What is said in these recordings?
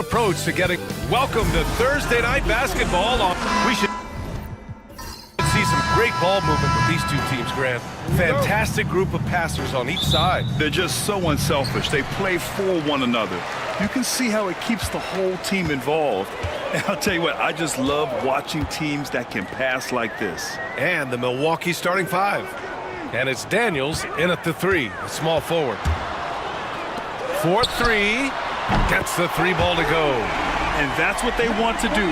approach to getting welcome to Thursday night basketball. We should see some great ball movement with these two teams, Grant. Fantastic group of passers on each side. They're just so unselfish. They play for one another. You can see how it keeps the whole team involved. And I'll tell you what, I just love watching teams that can pass like this. And the Milwaukee starting five. And it's Daniels in at the three, a small forward. 4-3, gets the three ball to go. And that's what they want to do,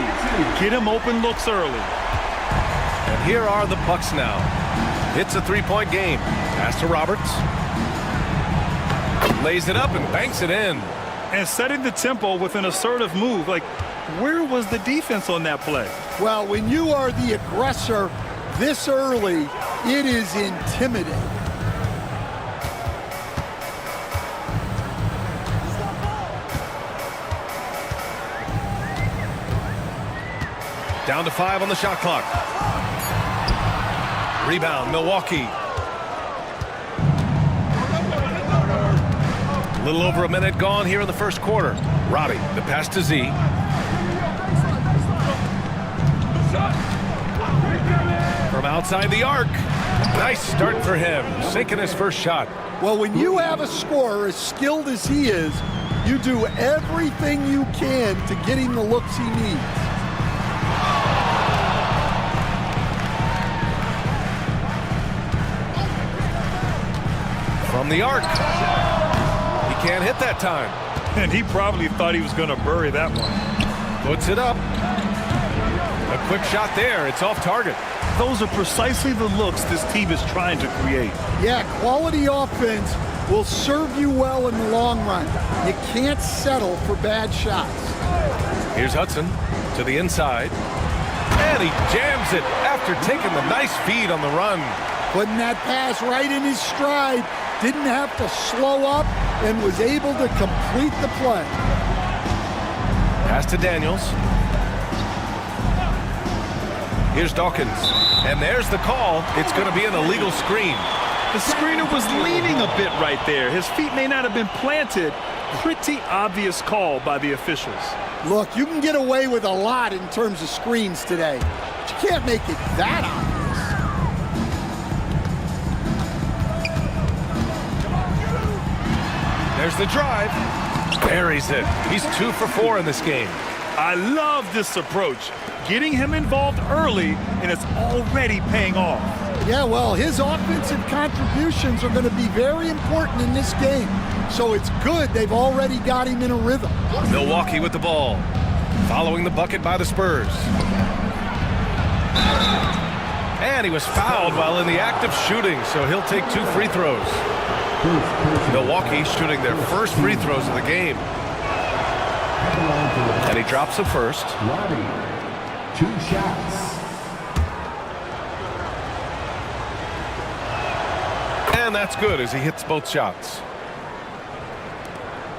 get him open looks early. And here are the Bucks now. It's a three-point game. Pass to Roberts. Lays it up and banks it in. And setting the tempo with an assertive move. Like, where was the defense on that play? Well, when you are the aggressor this early, it is intimidating. Down to 5 on the shot clock. Rebound, Milwaukee. A little over a minute gone here in the first quarter. Robbie, the pass to Z. From outside the arc. Nice start for him, sinking his first shot. Well, when you have a scorer as skilled as he is, you do everything you can to get him the looks he needs. From the arc. He can't hit that time. And he probably thought he was going to bury that one. Puts it up. A quick shot there. It's off target. Those are precisely the looks this team is trying to create. Yeah, quality offense will serve you well in the long run. You can't settle for bad shots. Here's Hudson to the inside. And he jams it after taking the nice feed on the run. Putting that pass right in his stride. Didn't have to slow up and was able to complete the play. Pass to Daniels. Here's Dawkins. And there's the call. It's going to be an illegal screen. The screener was leaning a bit right there. His feet may not have been planted. Pretty obvious call by the officials. Look, you can get away with a lot in terms of screens today. But you can't make it that obvious. There's the drive. Buries it. He's 2 for 4 in this game. I love this approach. Getting him involved early, and it's already paying off. Yeah, well, his offensive contributions are going to be very important in this game. So it's good they've already got him in a rhythm. Milwaukee with the ball. Following the bucket by the Spurs. And he was fouled while in the act of shooting, so he'll take 2 free throws. Milwaukee shooting their first free throws of the game. And he drops the first. 2 shots. And that's good as he hits both shots.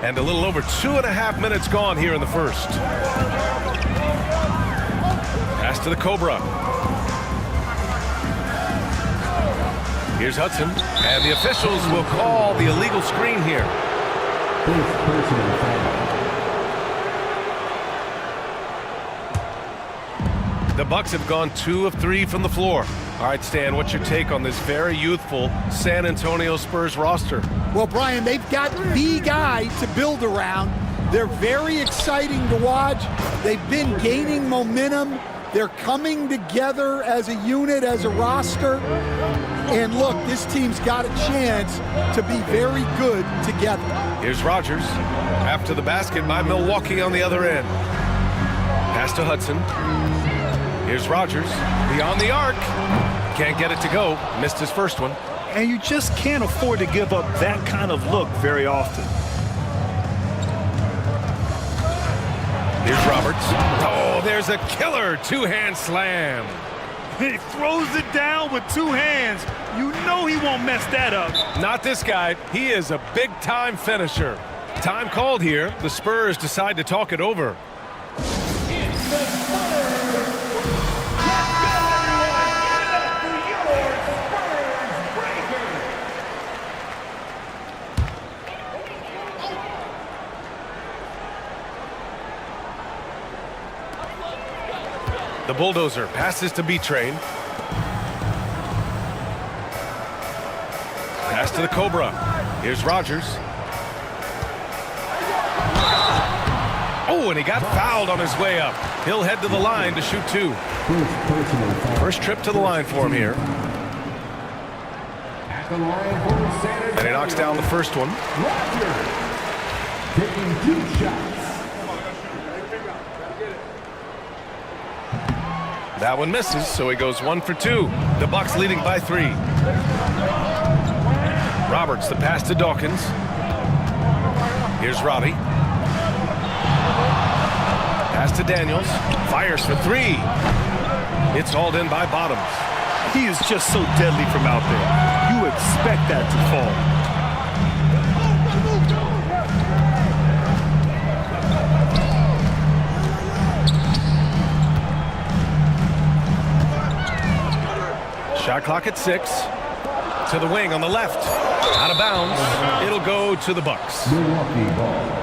And a little over 2.5 minutes gone here in the first. Pass to the Cobra. Here's Hudson. And the officials will call the illegal screen here. Personal foul. The Bucks have gone 2 of 3 from the floor. All right, Stan, what's your take on this very youthful San Antonio Spurs roster? Well, Brian, they've got the guy to build around. They're very exciting to watch. They've been gaining momentum. They're coming together as a unit, as a roster. And look, this team's got a chance to be very good together. Here's Rogers. After the basket by Milwaukee on the other end. Pass to Hudson. Here's Rogers, beyond the arc. Can't get it to go. Missed his first one. And you just can't afford to give up that kind of look very often. Here's Roberts. Oh, there's a killer 2-hand slam. He throws it down with 2 hands. You know he won't mess that up. Not this guy. He is a big-time finisher. Time called here. The Spurs decide to talk it over. The bulldozer passes to B-Train. Pass to the Cobra. Here's Rogers. Oh, and he got fouled on his way up. He'll head to the line to shoot 2. First trip to the line for him here. And he knocks down the first one. Taking 2 shots. That one misses, so he goes 1 for 2. The Bucks leading by 3. Roberts, the pass to Dawkins. Here's Roddy. Pass to Daniels. Fires for 3. It's hauled in by Bottoms. He is just so deadly from out there. You expect that to fall. Shot clock at 6. To the wing on the left. Out of bounds. It'll go to the Bucks. Milwaukee ball.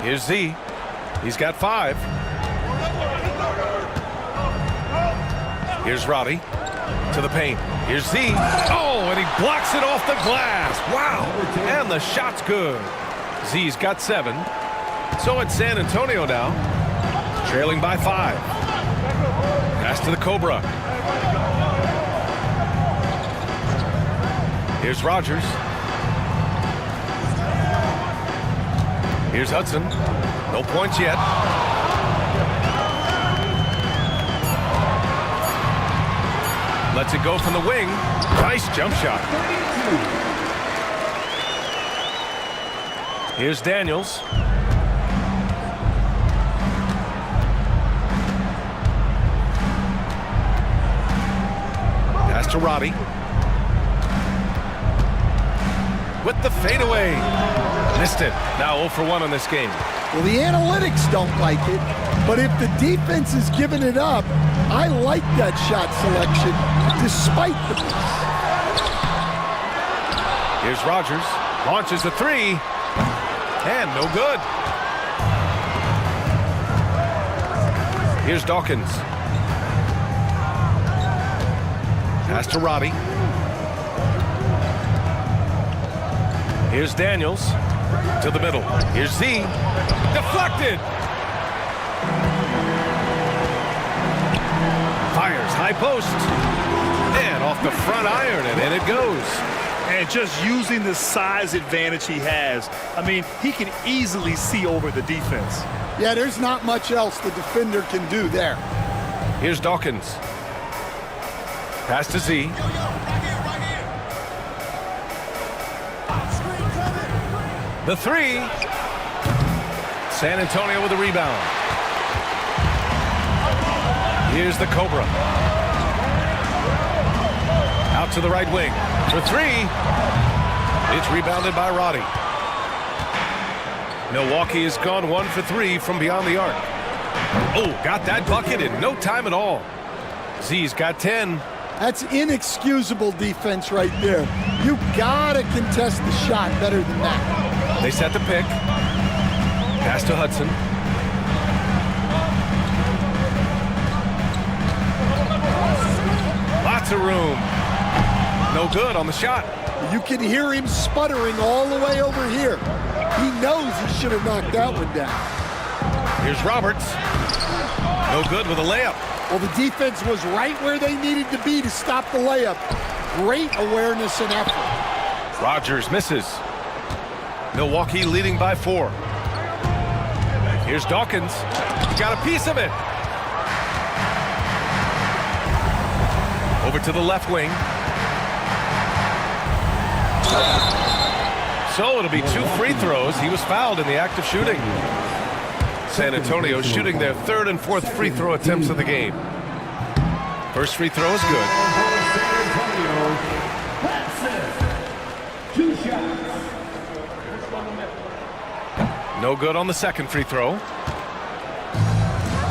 Here's Z. He's got 5. Here's Roddy. To the paint. Here's Z. Oh, and he blocks it off the glass. Wow. And the shot's good. Z's got 7. So it's San Antonio now. Trailing by 5. Pass to the Cobra. Here's Rogers. Here's Hudson. No points yet. Lets it go from the wing. Nice jump shot. Here's Daniels. Pass to Roddy. With the fadeaway. Missed it. Now 0 for 1 on this game. Well, the analytics don't like it, but if the defense is giving it up, I like that shot selection despite the miss. Here's Rogers. Launches a 3. And no good. Here's Dawkins. Pass to Roddy. Here's Daniels. To the middle. Here's Z. Deflected. Fires high post. And off the front iron, and in it goes. And just using the size advantage he has, I mean, he can easily see over the defense. Yeah, there's not much else the defender can do there. Here's Dawkins. Pass to Z. The 3. San Antonio with a rebound. Here's the Cobra. Out to the right wing. For 3. It's rebounded by Roddy. Milwaukee has gone 1 for 3 from beyond the arc. Oh, got that bucket in no time at all. Z's got 10. That's inexcusable defense right there. You gotta contest the shot better than that. They set the pick. Pass to Hudson. Lots of room. No good on the shot. You can hear him sputtering all the way over here. He knows he should have knocked that one down. Here's Roberts. No good with a layup. Well, the defense was right where they needed to be to stop the layup. Great awareness and effort. Rogers misses. Milwaukee leading by 4. Here's Dawkins. He got a piece of it. Over to the left wing. So it'll be 2 free throws. He was fouled in the act of shooting. San Antonio shooting their 3rd and 4th free throw attempts of the game. First free throw is good. No good on the second free throw.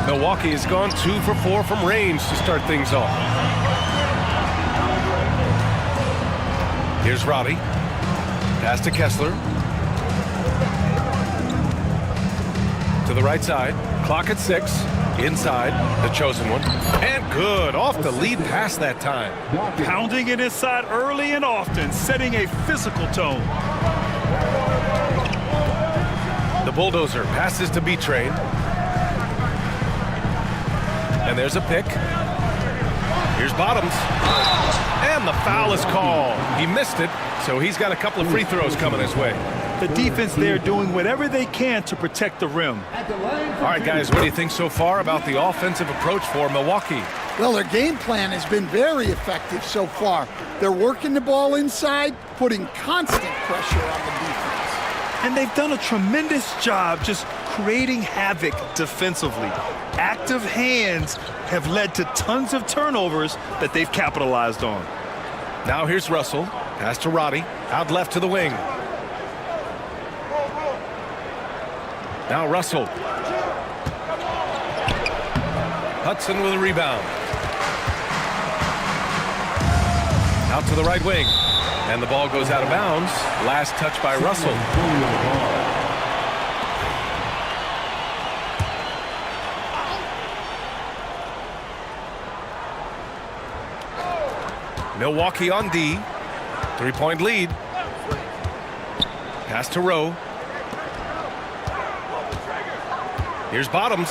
Milwaukee has gone 2 for 4 from range to start things off. Here's Roddy. Pass to Kessler. To the right side. Clock at 6. Inside, the chosen one. And good. Off the lead pass that time. Pounding it inside early and often, setting a physical tone. The bulldozer passes to B-Train. And there's a pick. Here's Bottoms. And the foul is called. He missed it, so he's got a couple of free throws coming his way. The defense there doing whatever they can to protect the rim. All right, guys, what do you think so far about the offensive approach for Milwaukee? Well, their game plan has been very effective so far. They're working the ball inside, putting constant pressure on the defense. And they've done a tremendous job just creating havoc defensively. Active hands have led to tons of turnovers that they've capitalized on. Now here's Russell. Pass to Roddy. Out left to the wing. Now Russell. Hudson with a rebound. Out to the right wing. And the ball goes out of bounds. Last touch by Russell. Milwaukee on D. 3-point lead. Pass to Rowe. Here's Bottoms.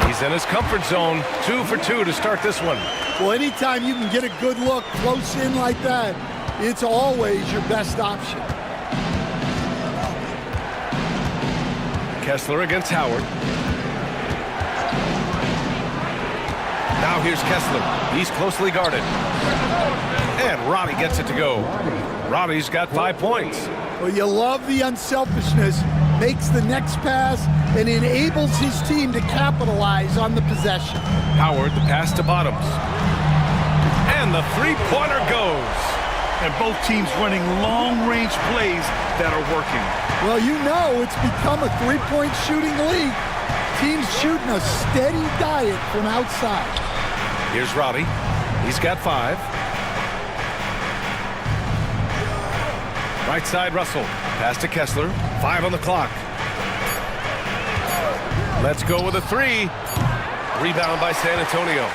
He's in his comfort zone. 2 for 2 to start this one. Well, anytime you can get a good look close in like that, it's always your best option. Kessler against Howard. Now here's Kessler. He's closely guarded. And Roddy gets it to go. Roddy's got 5 points. Well, you love the unselfishness, makes the next pass, and enables his team to capitalize on the possession. Howard, the pass to Bottoms. And the three-pointer goes. And both teams running long-range plays that are working. Well, you know it's become a three-point shooting league. Teams shooting a steady diet from outside. Here's Roddy. He's got 5. Right side, Russell. Pass to Kessler. 5 on the clock. Let's go with a 3. Rebound by San Antonio.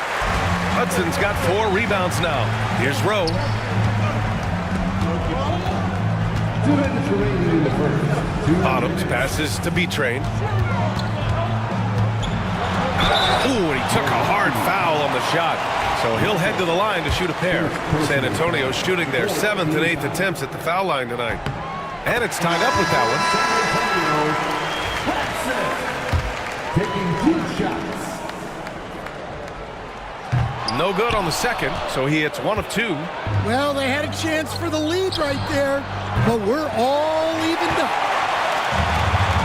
Hudson's got 4 rebounds now. Here's Rowe. 2 minutes remaining in the first. Bottoms passes to B-Train. Ooh, and he took a hard foul on the shot. So he'll head to the line to shoot a pair. San Antonio shooting their 7th and 8th attempts at the foul line tonight. And it's tied up with that San Antonio taking 2 shots. one. No good on the second, so he hits 1 of 2. Well, they had a chance for the lead right there, but we're all evened up.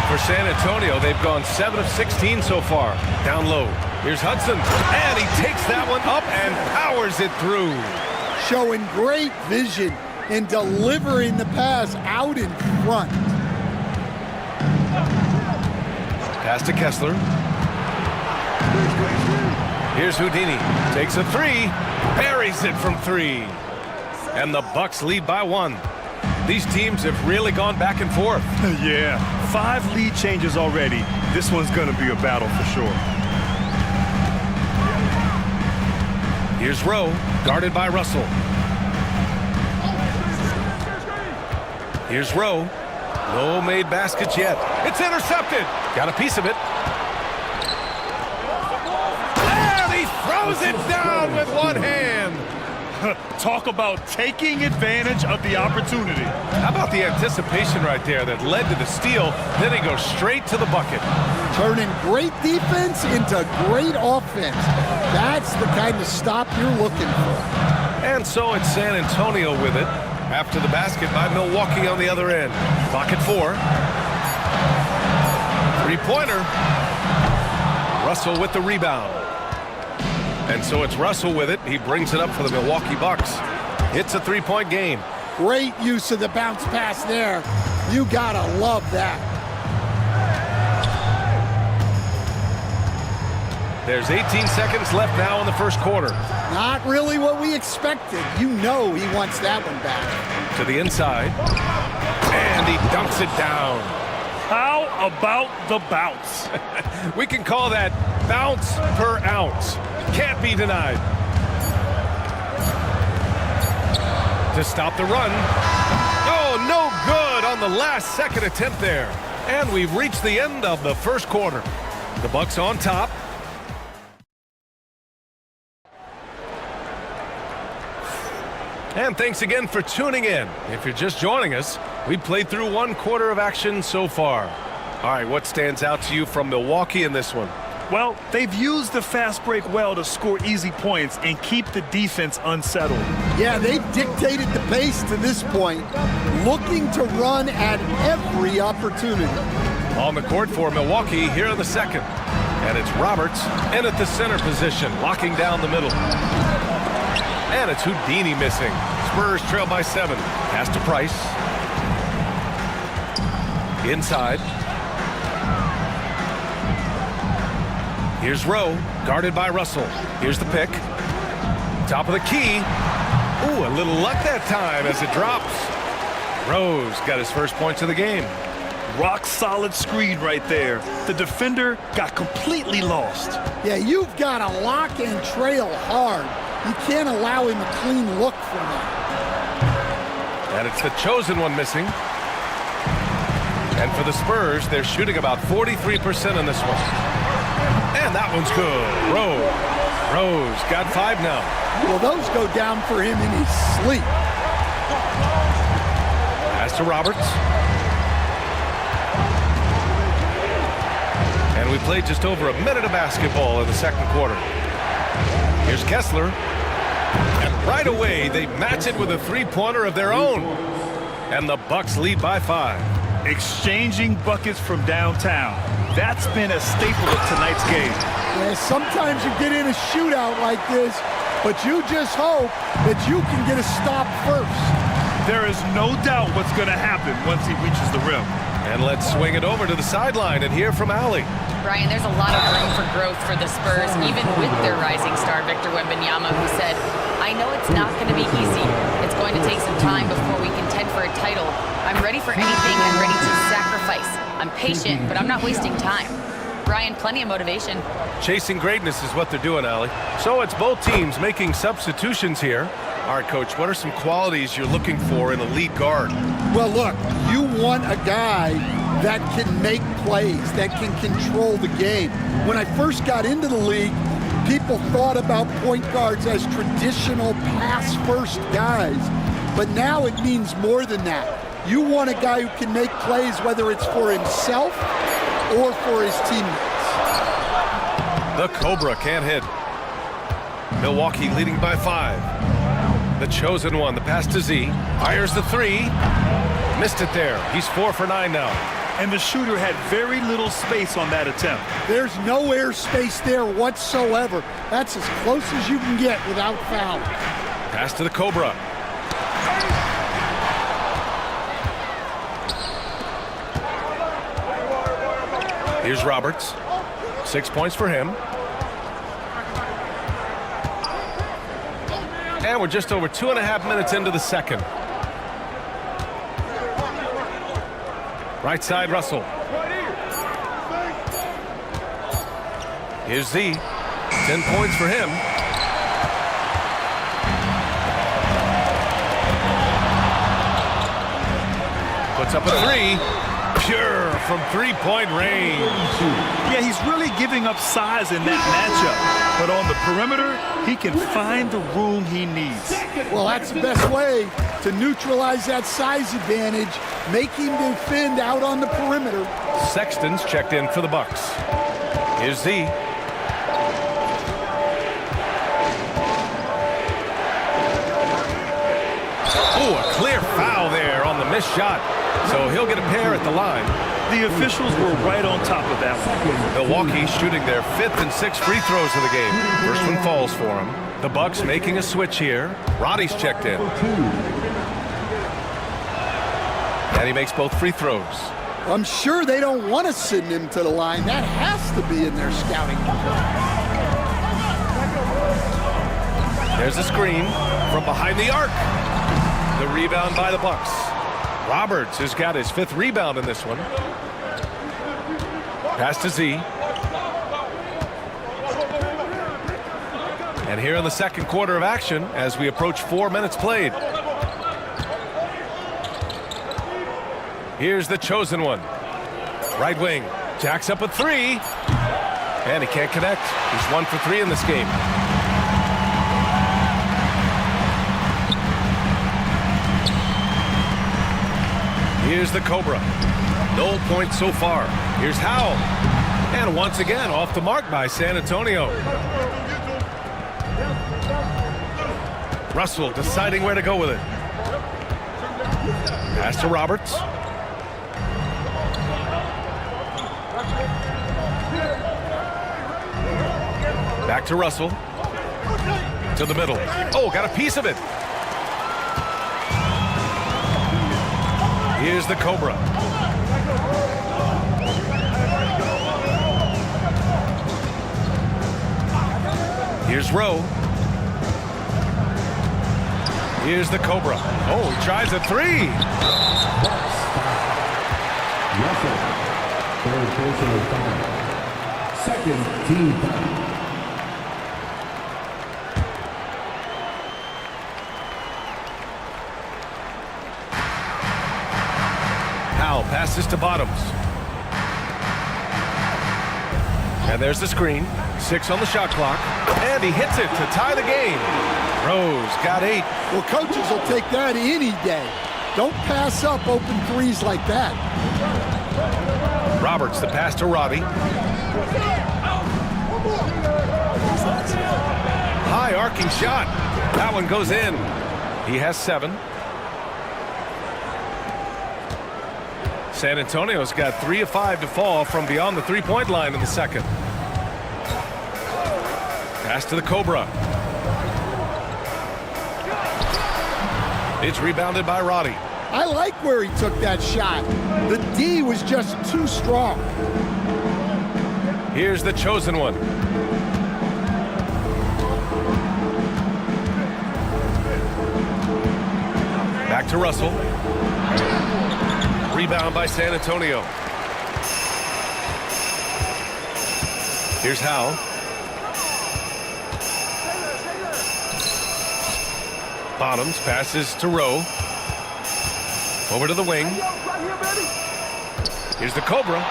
For San Antonio, they've gone 7 of 16 so far. Down low. Here's Hudson, and he takes that one up and powers it through. Showing great vision and delivering the pass out in front. Pass to Kessler. Here's Houdini. Takes a 3. Buries it from 3. And the Bucks lead by 1. These teams have really gone back and forth. Yeah, 5 lead changes already. This one's going to be a battle for sure. Here's Rowe, guarded by Russell. Here's Rowe. No made baskets yet. It's intercepted. Got a piece of it. And he throws it down with one hand. Talk about taking advantage of the opportunity. How about the anticipation right there that led to the steal? Then he goes straight to the bucket. Turning great defense into great offense. That's the kind of stop you're looking for. And so it's San Antonio with it. After the basket by Milwaukee on the other end. Clock at 4. 3-pointer. Russell with the rebound. And so it's Russell with it. He brings it up for the Milwaukee Bucks. It's a 3-point game. Great use of the bounce pass there. You gotta love that. There's 18 seconds left now in the first quarter. Not really what we expected. You know he wants that one back. To the inside. And he dunks it down. How about the bounce? We can call that bounce per ounce. Can't be denied. To stop the run. Oh, no good on the last second attempt there. And we've reached the end of the first quarter. The Bucks on top. And thanks again for tuning in. If you're just joining us, we've played through one quarter of action so far. All right, what stands out to you from Milwaukee in this one? Well, they've used the fast break well to score easy points and keep the defense unsettled. Yeah, they've dictated the pace to this point, looking to run at every opportunity. On the court for Milwaukee here in the second. And it's Roberts in at the center position, locking down the middle. And it's Houdini missing. Spurs trail by 7. Pass to Price. Inside. Here's Rowe, guarded by Russell. Here's the pick. Top of the key. Ooh, a little luck that time as it drops. Rose got his first points of the game. Rock solid screen right there. The defender got completely lost. Yeah, you've got to lock and trail hard. You can't allow him a clean look from that. And it's the chosen one missing. And for the Spurs, they're shooting about 43% in this one. And that one's good. Rose got 5 now. Well, those go down for him in his sleep. Pass to Roberts. And we played just over a minute of basketball in the second quarter. Here's Kessler. And right away, they match it with a three-pointer of their own. And the Bucks lead by 5. Exchanging buckets from downtown. That's been a staple of tonight's game. Yeah, sometimes you get in a shootout like this, but you just hope that you can get a stop first. There is no doubt what's going to happen once he reaches the rim. And let's swing it over to the sideline and hear from Allie. Brian, there's a lot of room for growth for the Spurs, even with their rising star, Victor Wembanyama, who said, I know it's not going to be easy. It's going to take some time before we contend for a title. I'm ready for anything. I'm ready to sacrifice. I'm patient, but I'm not wasting time. Brian, plenty of motivation. Chasing greatness is what they're doing, Allie. So it's both teams making substitutions here. All right, Coach, what are some qualities you're looking for in a lead guard? Well, look, you want a guy that can make plays, that can control the game. When I first got into the league, people thought about point guards as traditional pass-first guys. But now it means more than that. You want a guy who can make plays, whether it's for himself or for his teammates. The Cobra can't hit. Milwaukee leading by 5. The chosen one, the pass to Z. Fires the 3. Missed it there. He's 4 for 9 now. And the shooter had very little space on that attempt. There's no airspace there whatsoever. That's as close as you can get without foul. Pass to the Cobra. Here's Roberts. 6 points for him. And we're just over 2.5 minutes into the second. Right side, Russell. Here's Z. 10 points for him. Puts up a 3. Pure from three-point range. Yeah, he's really giving up size in that matchup. But on the perimeter, he can find the room he needs. Well, that's the best way to neutralize that size advantage. Make him defend out on the perimeter. Sexton's checked in for the Bucks. Here's Z. Oh, a clear foul there on the missed shot. So he'll get a pair at the line. The officials were right on top of that one. Milwaukee shooting their 5th and 6th free throws of the game. First one falls for him. The Bucks making a switch here. Roddy's checked in. And he makes both free throws. I'm sure they don't want to send him to the line. That has to be in their scouting report. There's a screen from behind the arc. The rebound by the Bucks. Roberts has got his 5th rebound in this one. Pass to Z. And here in the second quarter of action as we approach 4 minutes played. Here's the chosen one. Right wing. Jacks up a 3. And he can't connect. He's 1 for 3 in this game. Here's the Cobra. No points so far. Here's Howell. And once again, off the mark by San Antonio. Russell deciding where to go with it. Pass to Roberts. Back to Russell. To the middle. Oh, got a piece of it. Here's the Cobra. Here's Rowe. Here's the Cobra. Oh, he tries a 3. Russell. Third personal foul. Second team foul. Howell passes to Bottoms. And there's the screen. 6 on the shot clock. And he hits it to tie the game. Rose got 8. Well, coaches will take that any day. Don't pass up open threes like that. Roberts, the pass to Roddy. High arcing shot. That one goes in. He has 7. San Antonio's got 3 of 5 to fall from beyond the 3-point line in the second. Pass to the Cobra. It's rebounded by Roddy. I like where he took that shot. The D was just too strong. Here's the chosen one. Back to Russell. Rebound by San Antonio. Here's Howell. Bottoms passes to Rowe. Over to the wing. Here's the Cobra.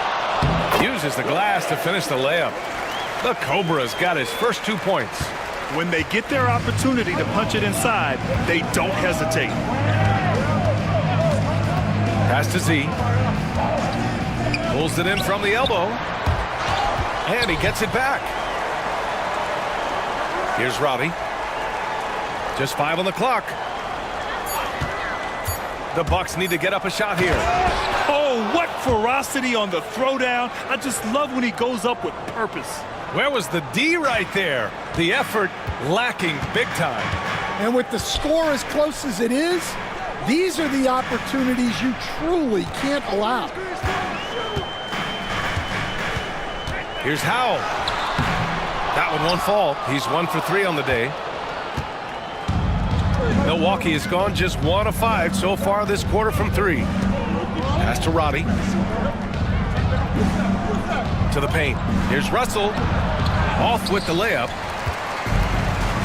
Uses the glass to finish the layup. The Cobra's got his first 2 points. When they get their opportunity to punch it inside, they don't hesitate. Pass to Z. Pulls it in from the elbow. And he gets it back. Here's Roddy. Just 5 on the clock. The Bucks need to get up a shot here. Oh, what ferocity on the throwdown. I just love when he goes up with purpose. Where was the D right there? The effort lacking big time. And with the score as close as it is, these are the opportunities you truly can't allow. Here's Howell. That one won't fall. He's 1 for 3 on the day. Milwaukee has gone just 1 of 5 so far this quarter from 3. Pass to Roddy. To the paint. Here's Russell. Off with the layup.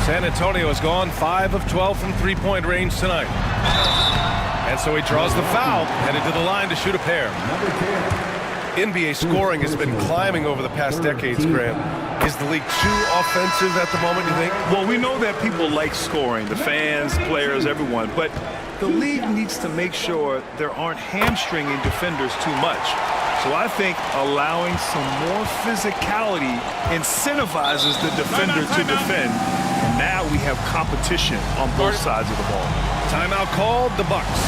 San Antonio has gone 5 of 12 from 3-point range tonight. And so he draws the foul, headed to the line to shoot a pair. NBA scoring has been climbing over the past decades, Graham. Is the league too offensive at the moment, you think? Well, we know that people like scoring, the fans, players, everyone, but the league needs to make sure there aren't hamstringing defenders too much. So I think allowing some more physicality incentivizes the defender to defend. And now we have competition on both sides of the ball. Timeout called, the Bucks.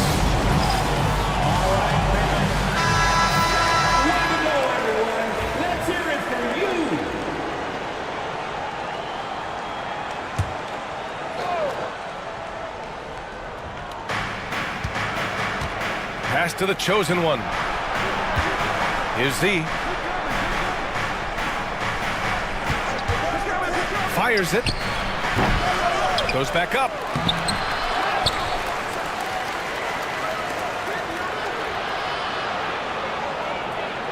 Pass to the chosen one. Here's Z. Fires it. Goes back up.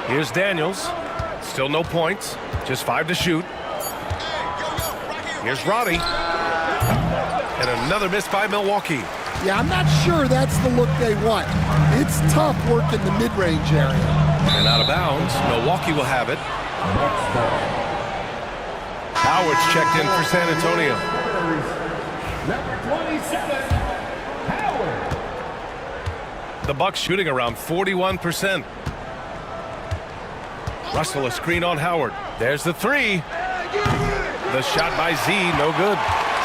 Here's Daniels. Still no points. Just 5 to shoot. Here's Roddy. And another miss by Milwaukee. Yeah, I'm not sure that's the look they want. It's tough working the mid-range area. And out of bounds. Milwaukee will have it. Howard's checked in for San Antonio. Number 27, Howard. The Bucks shooting around 41%. Russell a screen on Howard. There's the three. The shot by Z, no good.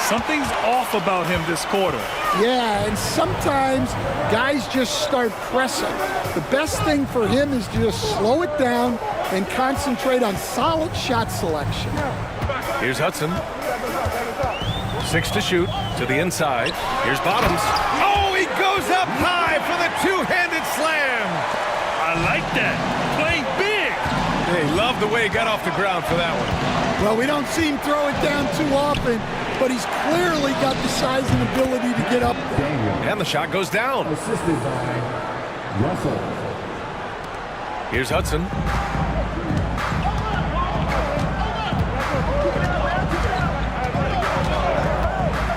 Something's off about him this quarter. Yeah, and sometimes guys just start pressing. The best thing for him is to just slow it down and concentrate on solid shot selection. Here's Hudson. 6 to shoot to the inside. Here's Bottoms. Oh, he goes up high for the two-handed slam. I like that. Playing big. They love the way he got off the ground for that one. Well, we don't see him throw it down too often, but he's clearly got the size and ability to get up there. And the shot goes down. Assisted by Russell. Here's Hudson.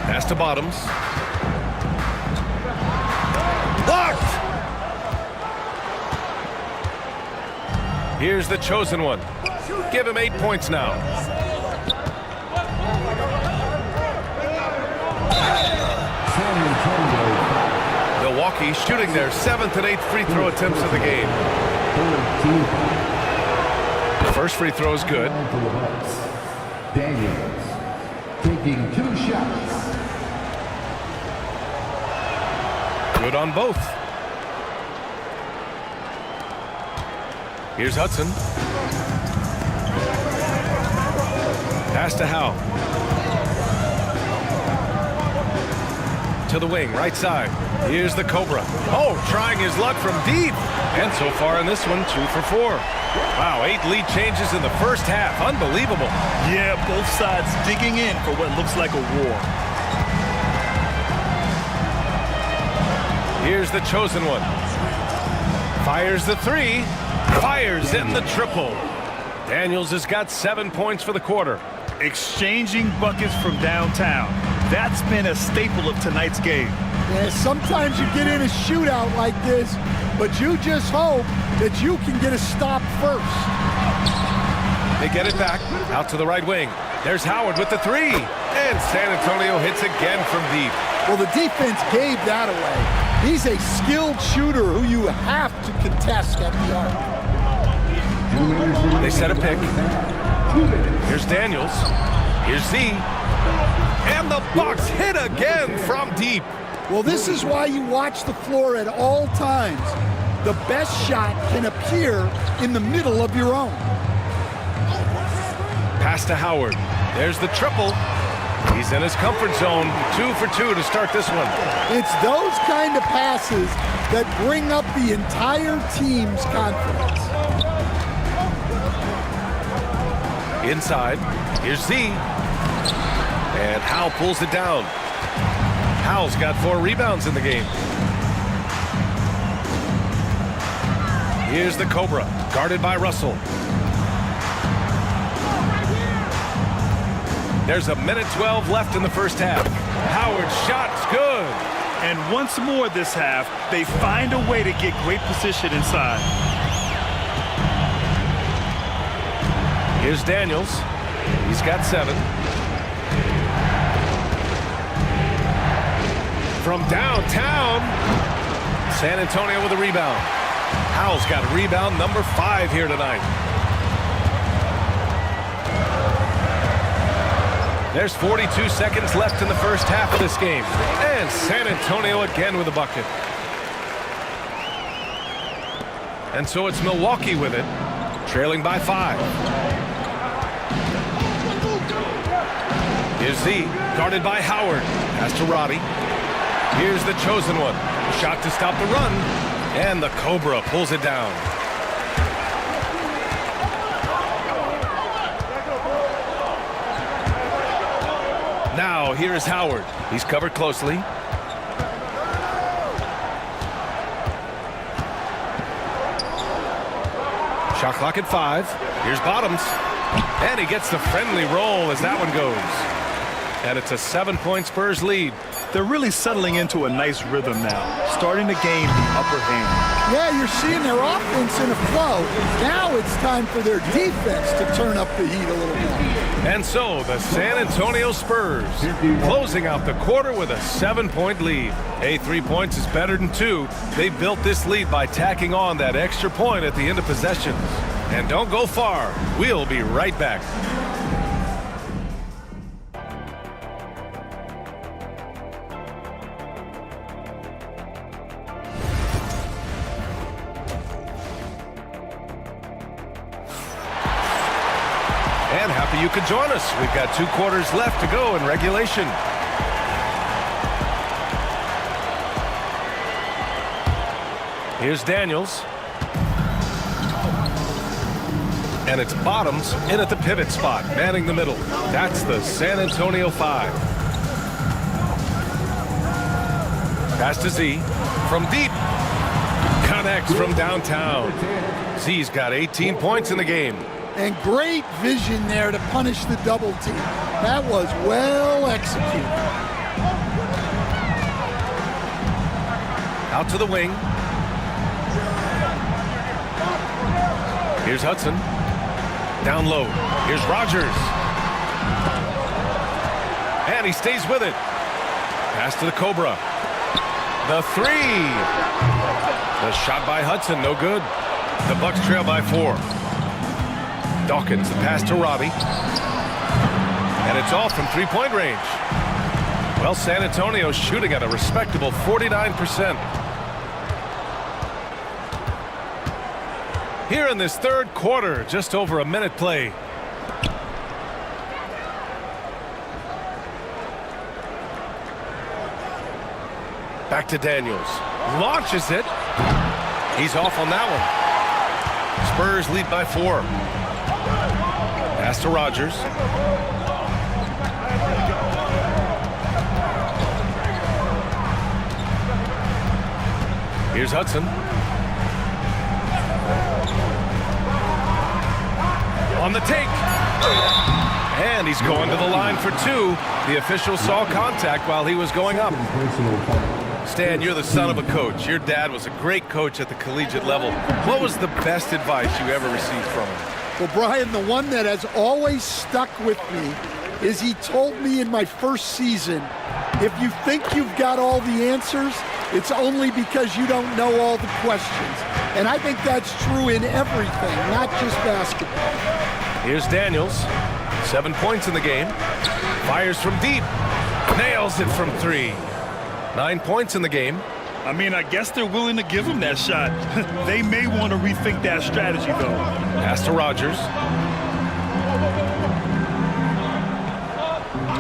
Pass to Bottoms. Blocked! Here's the chosen one. Give him 8 points now. Milwaukee shooting their 7th and 8th free throw attempts of the game. The first free throw is good. Daniels taking 2 shots. Good on both. Here's Hudson. Pass to Howe. To the wing, right side. Here's the Cobra. Oh, trying his luck from deep. And so far in this one, 2 for 4. Wow, 8 lead changes in the first half. Unbelievable. Yeah, both sides digging in for what looks like a war. Here's the chosen one. Fires the 3. Fires in the triple. Daniels has got 7 points for the quarter. Exchanging buckets from downtown. That's been a staple of tonight's game. Yeah, sometimes you get in a shootout like this, but you just hope that you can get a stop first. They get it back, out to the right wing. There's Howard with the 3. And San Antonio hits again from deep. Well, the defense gave that away. He's a skilled shooter who you have to contest at the arc. They set a pick. Here's Daniels. Here's Z. And the Bucks hit again from deep. Well, this is why you watch the floor at all times. The best shot can appear in the middle of your own. Pass to Howard. There's the triple. He's in his comfort zone. 2 for 2 to start this one. It's those kind of passes that bring up the entire team's confidence. Inside. Here's Z. And Howe pulls it down. Howe's got 4 rebounds in the game. Here's the Cobra, guarded by Russell. There's a minute 12 left in the first half. Howard's shot's good. And once more this half, they find a way to get great position inside. Here's Daniels. He's got 7. From downtown, San Antonio with a rebound. Howe's got rebound number 5 here tonight. There's 42 seconds left in the first half of this game. And San Antonio again with a bucket. And so it's Milwaukee with it, trailing by 5. Here's Z, guarded by Howard. Pass to Roddy. Here's the chosen one. Shot to stop the run. And the Cobra pulls it down. Now, here's Howard. He's covered closely. Shot clock at 5. Here's Bottoms. And he gets the friendly roll as that one goes. And it's a 7-point Spurs lead. They're really settling into a nice rhythm now, starting to gain the upper hand. Yeah, you're seeing their offense in a flow. Now it's time for their defense to turn up the heat a little bit. And so the San Antonio Spurs closing out the quarter with a 7-point lead. Hey, 3 points is better than 2. They built this lead by tacking on that extra point at the end of possessions. And don't go far. We'll be right back. And happy you could join us. We've got 2 quarters left to go in regulation. Here's Daniels. And it's Bottoms in at the pivot spot, manning the middle. That's the San Antonio 5. Pass to Z. From deep. Connects from downtown. Z's got 18 points in the game. And great vision there to punish the double team. That was well executed. Out to the wing. Here's Hudson. Down low. Here's Rogers. And he stays with it. Pass to the Cobra. The 3. The shot by Hudson, no good. The Bucks trail by 4. Dawkins, the pass to Robbie. And it's off from 3-point range. Well, San Antonio shooting at a respectable 49%. Here in this third quarter, just over a minute play. Back to Daniels. Launches it. He's off on that one. Spurs lead by 4. Pass to Rogers. Here's Hudson. On the take. And he's going to the line for 2. The official saw contact while he was going up. Stan, you're the son of a coach. Your dad was a great coach at the collegiate level. What was the best advice you ever received from him? Well, Brian, the one that has always stuck with me is he told me in my first season, if you think you've got all the answers, it's only because you don't know all the questions. And I think that's true in everything, not just basketball. Here's Daniels. 7 points in the game. Fires from deep. Nails it from 3. 9 points in the game. I mean, I guess they're willing to give him that shot. They may want to rethink that strategy, though. Pass to Rogers.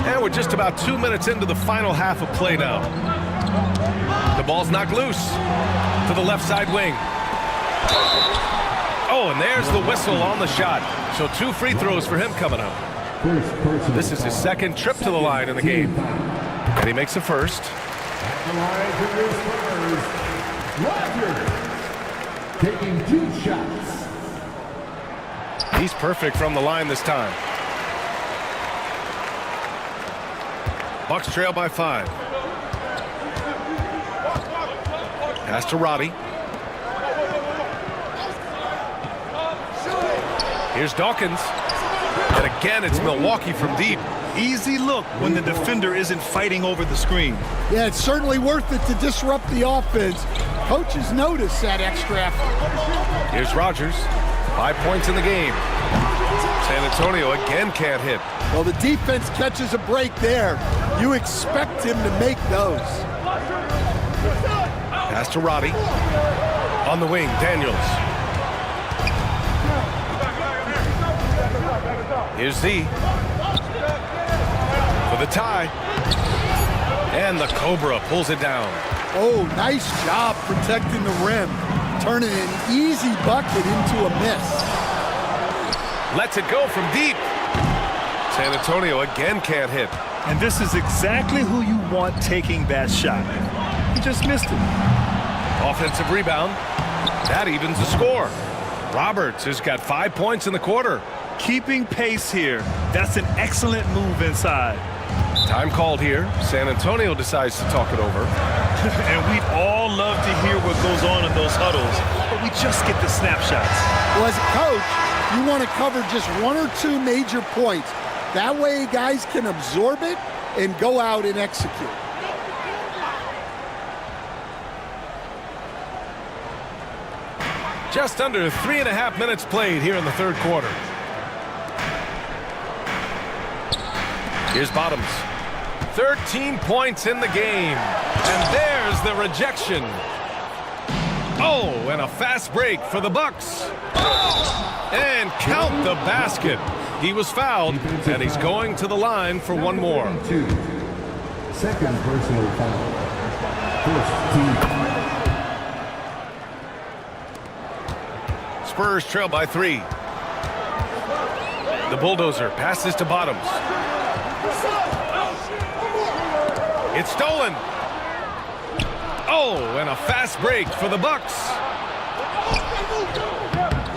And we're just about 2 minutes into the final half of play now. The ball's knocked loose to the left side wing. Oh, and there's the whistle on the shot. So 2 free throws for him coming up. This is his second trip to the line in the game. And he makes the first. Rogers taking 2 shots. He's perfect from the line this time. Bucks trail by 5. Pass to Robbie. Here's Dawkins. And again, it's Milwaukee from deep. Easy look when the defender isn't fighting over the screen. Yeah, it's certainly worth it to disrupt the offense. Coaches notice that extra effort. Here's Rogers. 5 points in the game. San Antonio again can't hit. Well, the defense catches a break there. You expect him to make those. Pass to Robbie. On the wing, Daniels. Here's Z. For the tie. And the Cobra pulls it down. Oh, nice job protecting the rim. Turning an easy bucket into a miss. Lets it go from deep. San Antonio again can't hit. And this is exactly who you want taking that shot. He just missed it. Offensive rebound. That evens the score. Roberts has got 5 points in the quarter. Keeping pace here. That's an excellent move inside. Time called here. San Antonio decides to talk it over. And we'd all love to hear what goes on in those huddles, but we just get the snapshots. Well, as a coach, you want to cover just 1 or 2 major points. That way guys can absorb it and go out and execute. Just under 3.5 minutes played here in the third quarter. Here's Bottoms. 13 points in the game. And there's the rejection. Oh, and a fast break for the Bucks. And count the basket. He was fouled, and he's going to the line for one more. 2. Second personal foul. First team. Spurs trail by 3. The Bulldozer passes to Bottoms. It's stolen. Oh, and a fast break for the Bucks.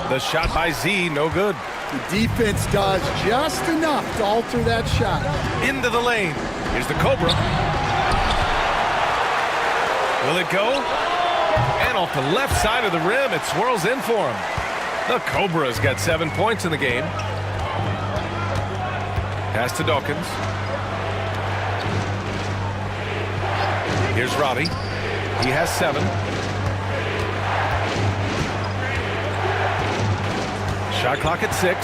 The shot by Z, no good. The defense does just enough to alter that shot. Into the lane. Here's the Cobra. Will it go? And off the left side of the rim, it swirls in for him. The Cobra's got 7 points in the game. Pass to Dawkins. Here's Roddy. He has 7. Shot clock at 6.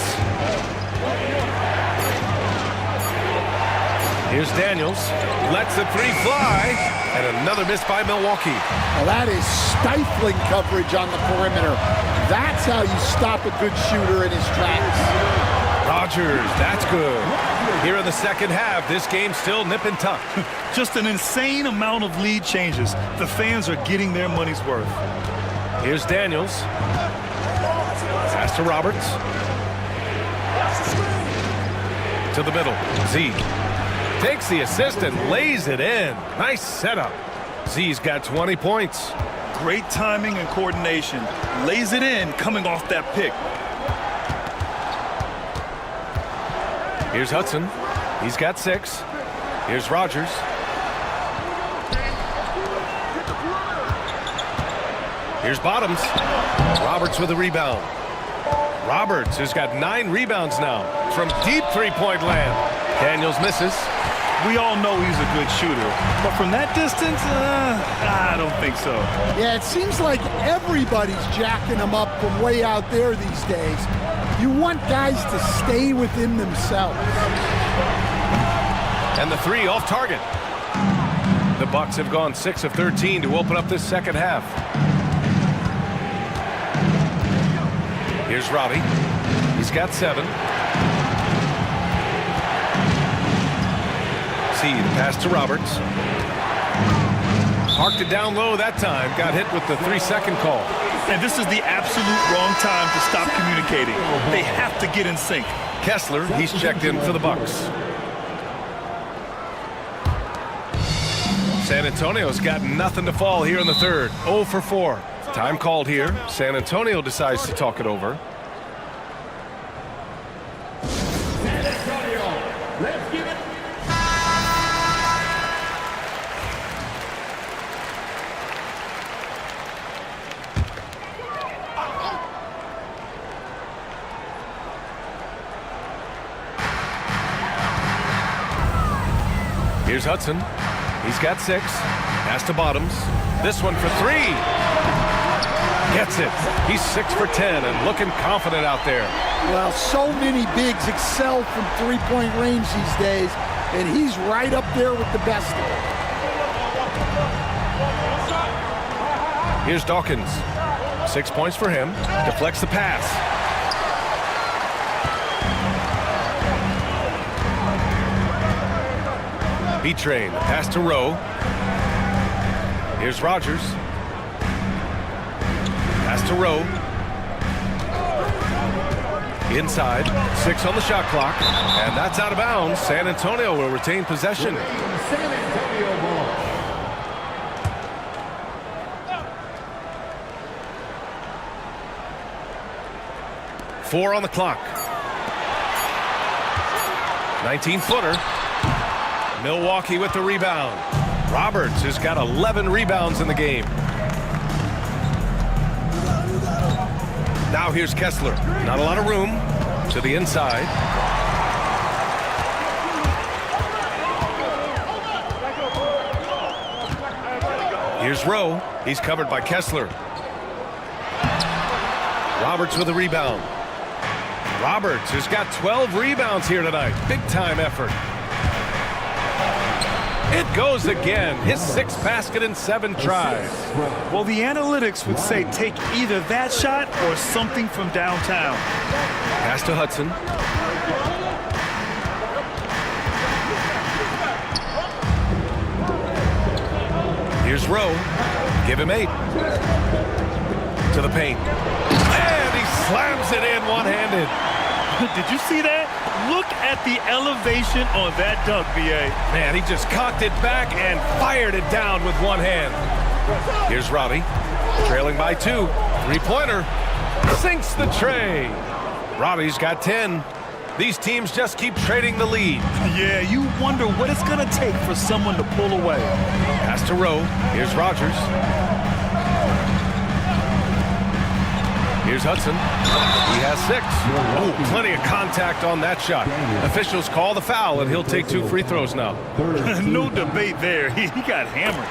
Here's Daniels. Lets the 3 fly. And another miss by Milwaukee. Well, that is stifling coverage on the perimeter. That's how you stop a good shooter in his tracks. Rogers, that's good. Here in the second half, this game's still nip and tuck. Just an insane amount of lead changes. The fans are getting their money's worth. Here's Daniels. Pass to Roberts. To the middle. Z takes the assist and lays it in. Nice setup. Z's got 20 points. Great timing and coordination. Lays it in coming off that pick. Here's Hudson. He's got 6. Here's Rogers. Here's Bottoms. Roberts with a rebound. Roberts has got 9 rebounds now from deep three-point land. Daniels misses. We all know he's a good shooter, but from that distance, I don't think so. Yeah, it seems like everybody's jacking him up from way out there these days. You want guys to stay within themselves. And the 3 off target. The Bucks have gone 6 of 13 to open up this second half. Here's Roddy. He's got 7. See the pass to Roberts. Parked it down low that time. Got hit with the 3-second call. And this is the absolute wrong time to stop communicating. They have to get in sync. Kessler, he's checked in for the Bucks. San Antonio's got nothing to fall here in the third. 0 for 4. Time called here. San Antonio decides to talk it over. Let's give it. Here's Hudson. He's got 6. Pass to Bottoms. This one for 3. Gets it. He's 6 for 10 and looking confident out there. Well, so many bigs excel from three-point range these days, and he's right up there with the best of them. Here's Dawkins. 6 points for him. Deflects the pass. B-Train, pass to Rowe. Here's Rogers. Pass to Rowe. Inside, 6 on the shot clock, and that's out of bounds. San Antonio will retain possession. San Antonio ball. Four on the clock. 19-footer. Milwaukee with the rebound. Roberts has got 11 rebounds in the game. Now here's Kessler. Not a lot of room to the inside. Here's Rowe. He's covered by Kessler. Roberts with a rebound. Roberts has got 12 rebounds here tonight. Big-time effort. It goes again. His 6th basket in 7 tries. Well, the analytics would say take either that shot or something from downtown. Pass to Hudson. Here's Rowe. Give him 8. To the paint. And he slams it in one-handed. Did you see that? Look at the elevation on that dunk, B.A. Man, he just cocked it back and fired it down with one hand. Here's Roddy, trailing by 2. Three-pointer, sinks the tray. Roddy's got 10. These teams just keep trading the lead. Yeah, you wonder what it's going to take for someone to pull away. Pass to Rowe. Here's Rogers. Here's Hudson. He has 6. Oh, plenty of contact on that shot. Officials call the foul, and he'll take 2 free throws now. No debate there. He got hammered.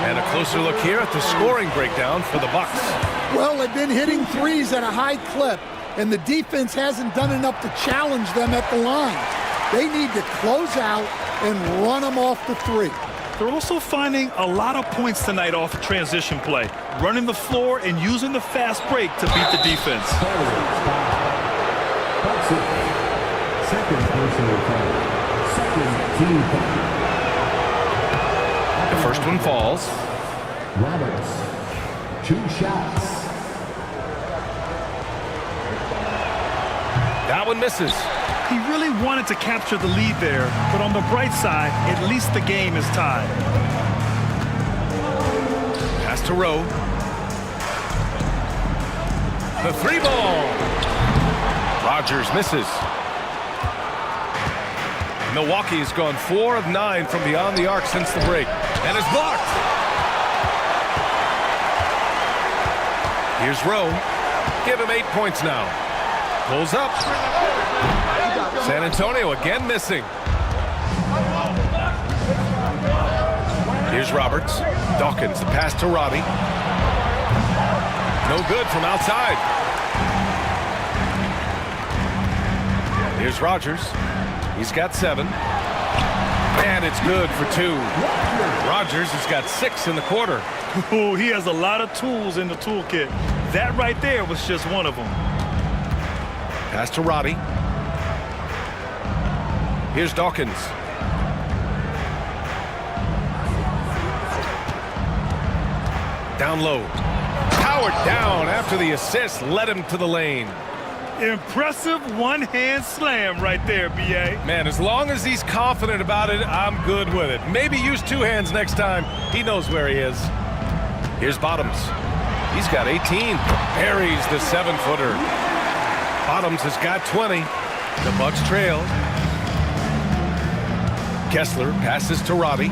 And a closer look here at the scoring breakdown for the Bucks. Well, they've been hitting threes at a high clip, and the defense hasn't done enough to challenge them at the line. They need to close out and run them off the 3. They're also finding a lot of points tonight off of transition play, running the floor and using the fast break to beat the defense. Second personal foul. Second team foul. The first one falls. Roberts. 2 shots. That one misses. He really wanted to capture the lead there, but on the bright side, at least the game is tied. Pass to Rowe. The 3 ball. Rogers misses. Milwaukee has gone 4 of 9 from beyond the arc since the break, and is blocked. Here's Rowe. Give him 8 points now. Pulls up. San Antonio again missing. Here's Roberts. Dawkins, the pass to Robbie. No good from outside. Here's Rogers. He's got 7. And it's good for 2. Rogers has got 6 in the quarter. Oh, he has a lot of tools in the toolkit. That right there was just one of them. Pass to Roddy. Here's Dawkins. Down low. Powered down after the assist led him to the lane. Impressive one-hand slam right there, B.A. Man, as long as he's confident about it, I'm good with it. Maybe use 2 hands next time. He knows where he is. Here's Bottoms. He's got 18. Buries the 7-footer. Bottoms has got 20. The Bucks trail. Kessler passes to Robbie.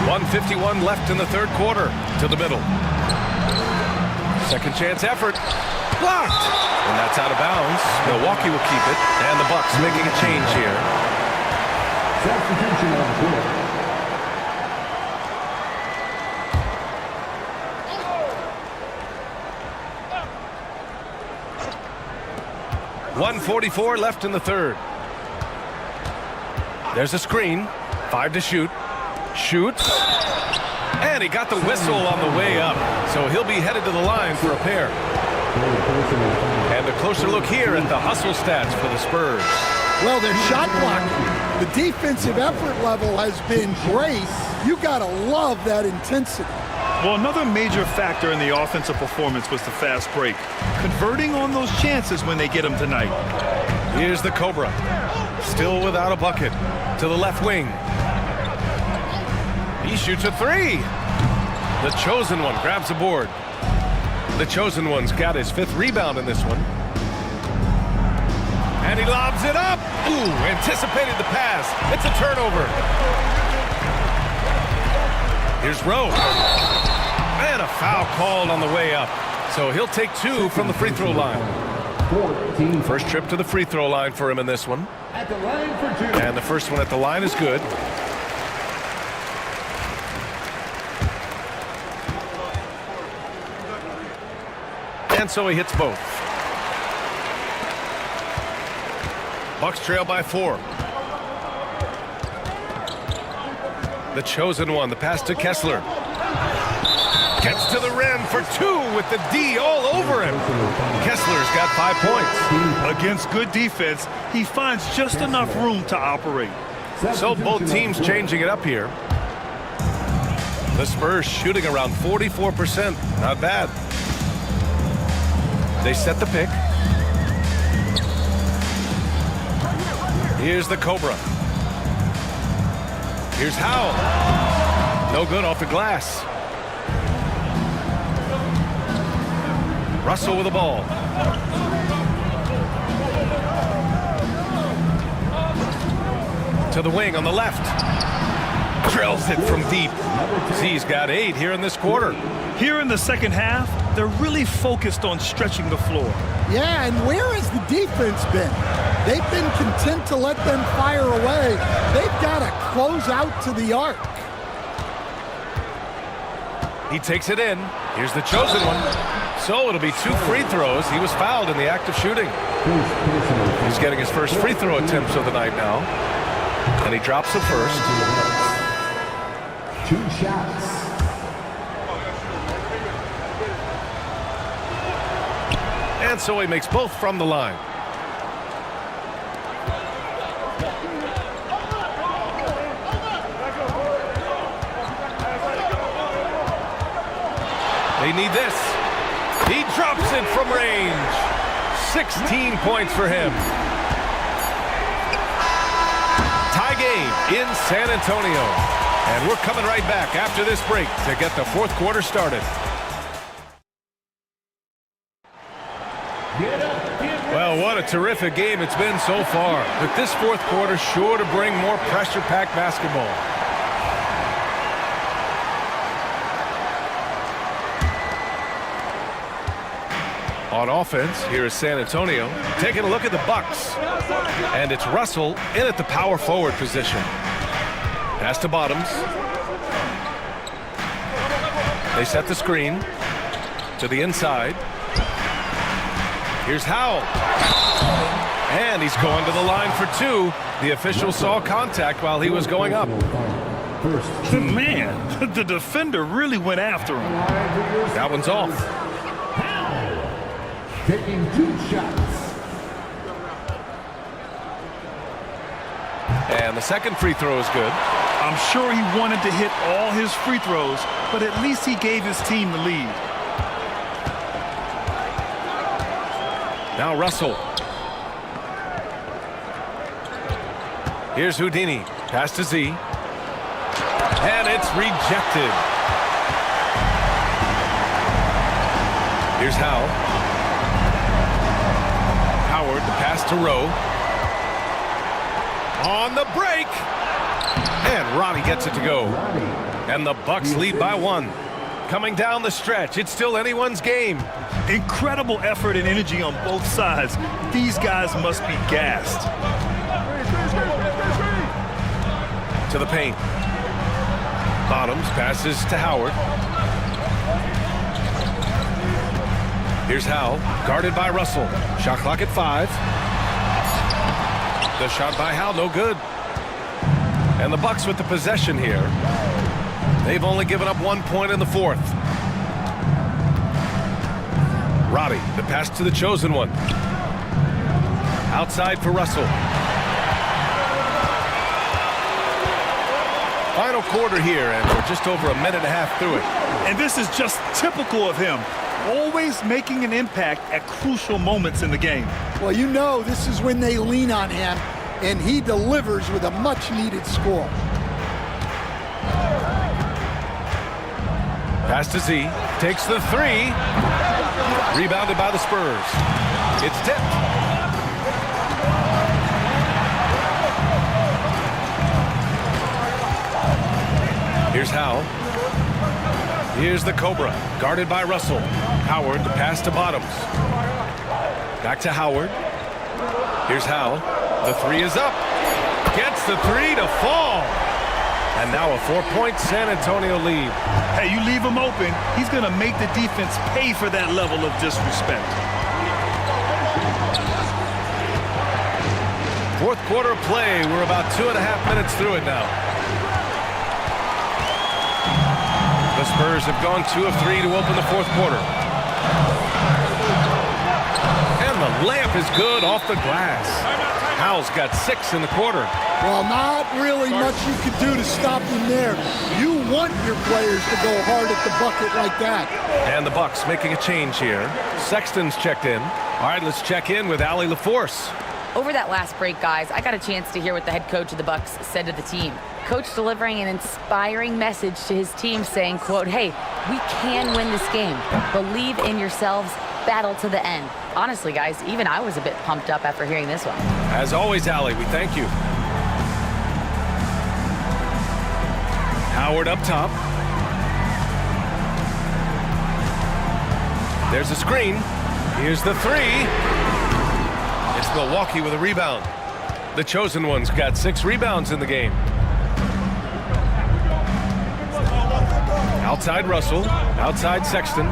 1:51 left in the 3rd quarter. To the middle. Second chance effort. Blocked. And that's out of bounds. Milwaukee will keep it. And the Bucks making a change here. Substitution on the court. .144 left in the 3rd. There's a screen. 5 to shoot. Shoots. And he got the whistle on the way up. So he'll be headed to the line for a pair. And a closer look here at the hustle stats for the Spurs. Well, their shot blocking. The defensive effort level has been great. You got to love that intensity. Well, another major factor in the offensive performance was the fast break. Converting on those chances when they get them tonight. Here's the Cobra. Still without a bucket. To the left wing. He shoots a three. The Chosen One grabs a board. The Chosen One's got his 5th rebound in this one. And he lobs it up. Ooh, anticipated the pass. It's a turnover. Here's Rowe. And a foul called on the way up. So he'll take 2 from the free throw line. First trip to the free throw line for him in this one. At the line for 2. And the first one at the line is good. And so he hits both. Bucks trail by 4. The Chosen One, the pass to Kessler. Gets to the rim for 2 with the D all over him. Kessler's got 5 points. Against good defense, he finds just enough room to operate. So both teams changing it up here. The Spurs shooting around 44%. Not bad. They set the pick. Here's the Cobra. Here's Howell. No good off the glass. Russell with the ball. To the wing on the left. Drills it from deep. Z's got 8 here in this quarter. Here in the second half, they're really focused on stretching the floor. Yeah, and where has the defense been? They've been content to let them fire away. They've got to close out to the arc. He takes it in. Here's the Chosen One. So it'll be 2 free throws. He was fouled in the act of shooting. He's getting his first free throw attempts of the night now. And he drops the first. 2 shots. And so he makes both from the line. They need this. He drops it from range. 16 points for him. Tie game in San Antonio. And we're coming right back after this break to get the 4th quarter started. Well, what a terrific game it's been so far. But this 4th quarter sure to bring more pressure-packed basketball. On offense, here is San Antonio. Taking a look at the Bucks. And it's Russell in at the power forward position. Pass to Bottoms. They set the screen to the inside. Here's Howell. And he's going to the line for 2. The official saw contact while he was going up. Man, the defender really went after him. That one's off. Taking 2 shots. And the second free throw is good. I'm sure he wanted to hit all his free throws, but at least he gave his team the lead. Now Russell. Here's Houdini. Pass to Z. And it's rejected. Here's Howell. Howard, the pass to Rowe. On the break. And Ronnie gets it to go. And the Bucks lead by 1. Coming down the stretch, it's still anyone's game. Incredible effort and energy on both sides. These guys must be gassed. To the paint. Bottoms passes to Howard. Here's Howell, guarded by Russell. Shot clock at 5. The shot by Howell, no good. And the Bucks with the possession here. They've only given up 1 point in the 4th. Roddy, the pass to the Chosen One. Outside for Russell. Final quarter here, and we're just over a minute and a half through it. And this is just typical of him, always making an impact at crucial moments in the game. Well, you know this is when they lean on him, and he delivers with a much-needed score. Pass to Z, takes the three. Rebounded by the Spurs. It's tipped. Here's Howe. Here's the Cobra, guarded by Russell. Howard, the pass to Bottoms. Back to Howard. Here's Howe. The three is up. Gets the three to fall. And now a 4-point San Antonio lead. Hey, you leave him open, he's going to make the defense pay for that level of disrespect. Fourth quarter of play. We're about 2.5 minutes through it now. The Spurs have gone 2 of 3 to open the fourth quarter. And the layup is good off the glass. Howe's got 6 in the quarter. Well, not really much you could do to stop him there. You want your players to go hard at the bucket like that. And the Bucks making a change here. Sexton's checked in. All right, let's check in with Allie LaForce. Over that last break, guys, I got a chance to hear what the head coach of the Bucks said to the team. Coach delivering an inspiring message to his team saying, quote, "Hey, we can win this game. Believe in yourselves. Battle to the end." Honestly, guys, even I was a bit pumped up after hearing this one. As always, Allie, we thank you. Howard up top. There's a screen. Here's the three. It's Milwaukee with a rebound. The chosen one's got 6 rebounds in the game. Outside Russell. Outside Sexton.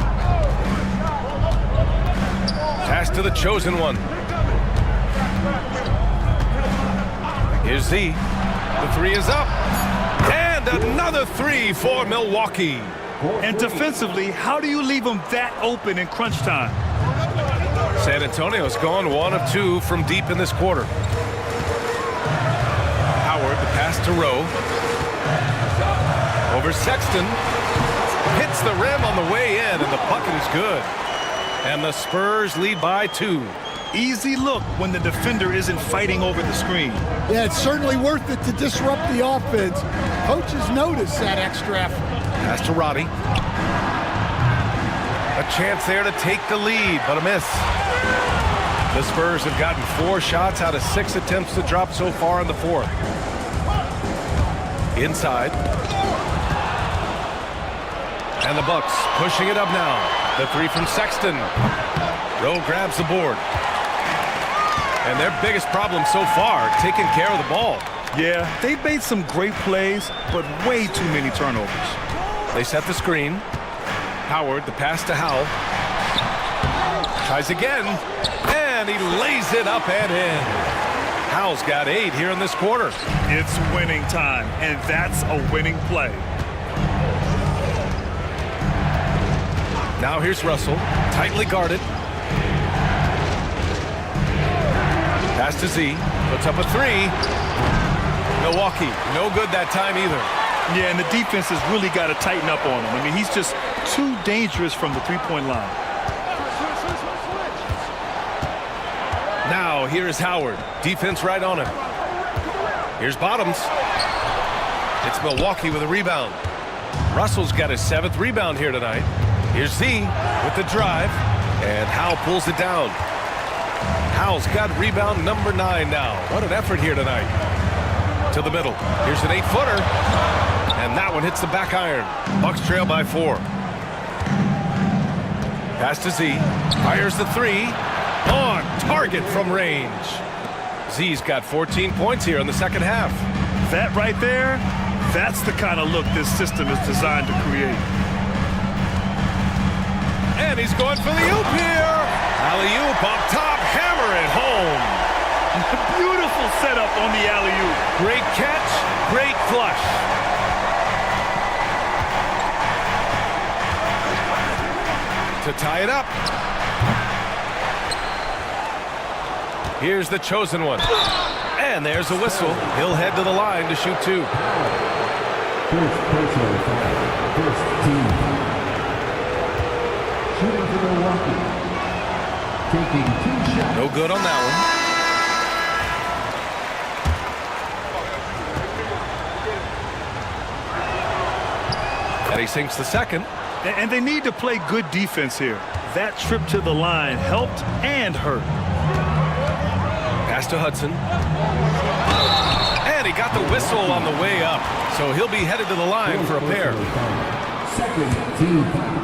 Pass to the chosen one. Here's Z. The three is up. And another three for Milwaukee. And defensively, how do you leave them that open in crunch time? San Antonio's gone 1 of 2 from deep in this quarter. Howard, the pass to Rowe. Over Sexton. Hits the rim on the way in, and the bucket is good. And the Spurs lead by 2. Easy look when the defender isn't fighting over the screen. Yeah, it's certainly worth it to disrupt the offense. Coaches notice that extra effort. Pass to Roddy. A chance there to take the lead, but a miss. The Spurs have gotten 4 shots out of 6 attempts to drop so far in the fourth. Inside. And the Bucks pushing it up now. The three from Sexton. Rowe grabs the board. And their biggest problem so far, taking care of the ball. Yeah, they've made some great plays, but way too many turnovers. They set the screen. Howard, the pass to Howe. Tries again. And he lays it up and in. Howe's got 8 here in this quarter. It's winning time, and that's a winning play. Now here's Russell, tightly guarded. Pass to Z, puts up a 3. Milwaukee, no good that time either. Yeah, and the defense has really got to tighten up on him. I mean, he's just too dangerous from the three-point line. Now here is Howard, defense right on him. Here's Bottoms. It's Milwaukee with a rebound. Russell's got his 7th rebound here tonight. Here's Z with the drive, and Howe pulls it down. Howe's got rebound number 9 now. What an effort here tonight. To the middle. Here's an 8-footer, and that one hits the back iron. Bucks trail by 4. Pass to Z. Fires the 3. On target from range. Z's got 14 points here in the second half. That right there, that's the kind of look this system is designed to create. And he's going for the oop here. Alley-oop up top, hammer it home. Beautiful setup on the alley-oop. Great catch, great flush. To tie it up. Here's the chosen one. And there's a whistle. He'll head to the line to shoot 2. First personal foul. First team foul. Shooting for Milwaukee. Taking 2 shots. No good on that one. And he sinks the second. And they need to play good defense here. That trip to the line helped and hurt. Pass to Hudson. And he got the whistle on the way up. So he'll be headed to the line for a pair. Second team foul.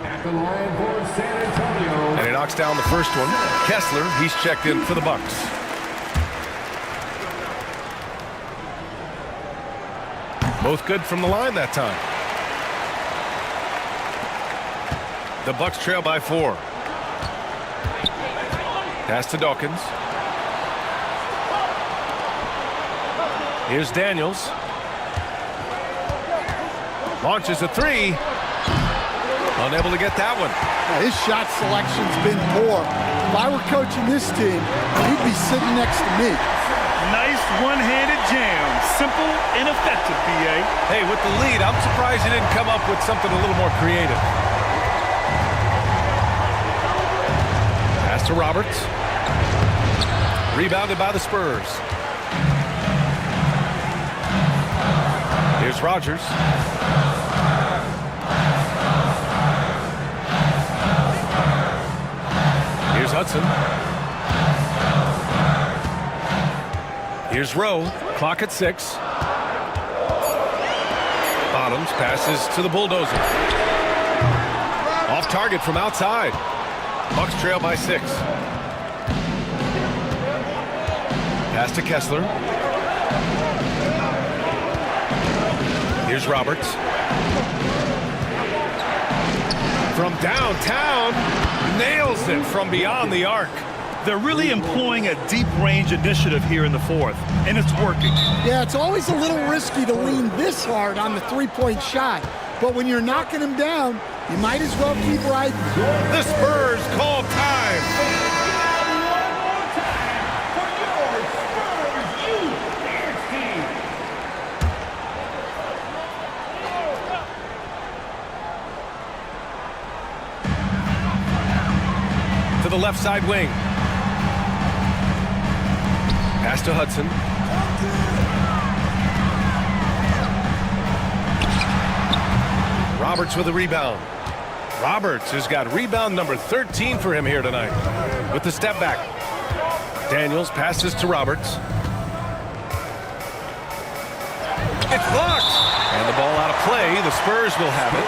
At the line for San Antonio. And he knocks down the first one. Kessler, he's checked in for the Bucks. Both good from the line that time. The Bucks trail by 4. Pass to Dawkins. Here's Daniels. Launches a 3. Unable to get that one. Now, his shot selection's been poor. If I were coaching this team, he'd be sitting next to me. Nice one-handed jam. Simple and effective, B.A. Hey, with the lead, I'm surprised he didn't come up with something a little more creative. Pass to Roberts. Rebounded by the Spurs. Here's Rogers. Here's Hudson. Here's Rowe. Clock at 6. Bottoms passes to the bulldozer. Off target from outside. Bucks trail by 6. Pass to Kessler. Here's Roberts. From downtown, nails it from beyond the arc. They're really employing a deep range initiative here in the fourth, and it's working. Yeah, it's always a little risky to lean this hard on the three-point shot. But when you're knocking him down, you might as well keep riding. The Spurs call time. To the left side wing. Pass to Hudson. Roberts with a rebound. Roberts has got rebound number 13 for him here tonight. With the step back. Daniels passes to Roberts. It's blocked. And the ball out of play. The Spurs will have it.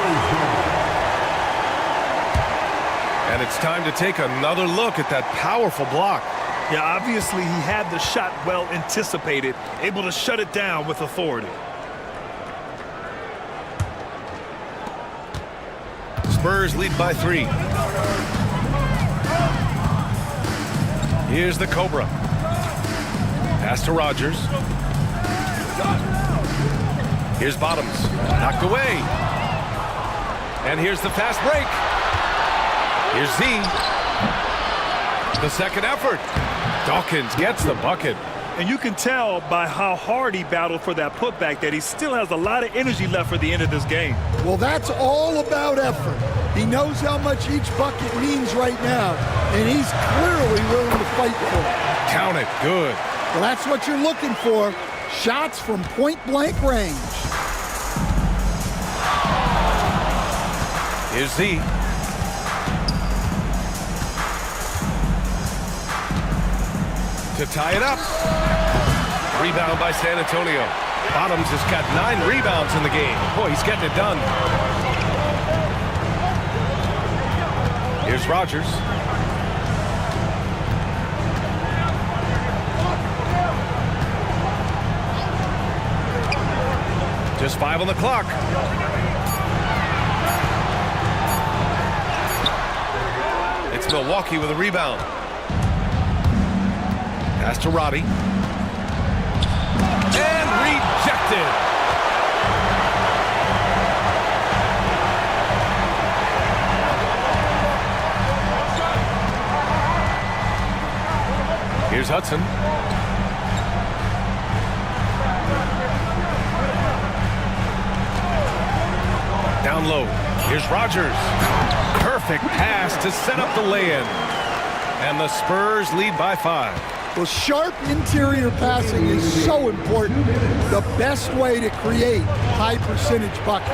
And it's time to take another look at that powerful block. Yeah, obviously he had the shot well anticipated, able to shut it down with authority. Spurs lead by 3. Here's the Cobra. Pass to Rogers. Here's Bottoms. Knocked away. And here's the fast break. Here's Z. The second effort. Dawkins gets the bucket. And you can tell by how hard he battled for that putback that he still has a lot of energy left for the end of this game. Well, that's all about effort. He knows how much each bucket means right now, and he's clearly willing to fight for it. Count it. Good. Well, that's what you're looking for. Shots from point-blank range. Here's Z. To tie it up. Rebound by San Antonio. Bottoms has got 9 rebounds in the game. Boy, he's getting it done. Here's Rogers. Just 5 on the clock. It's Milwaukee with a rebound. Pass to Roddy. And rejected. Here's Hudson. Down low. Here's Rogers. Perfect pass to set up the lay-in. And the Spurs lead by 5. Well, sharp interior passing is so important. The best way to create high percentage buckets.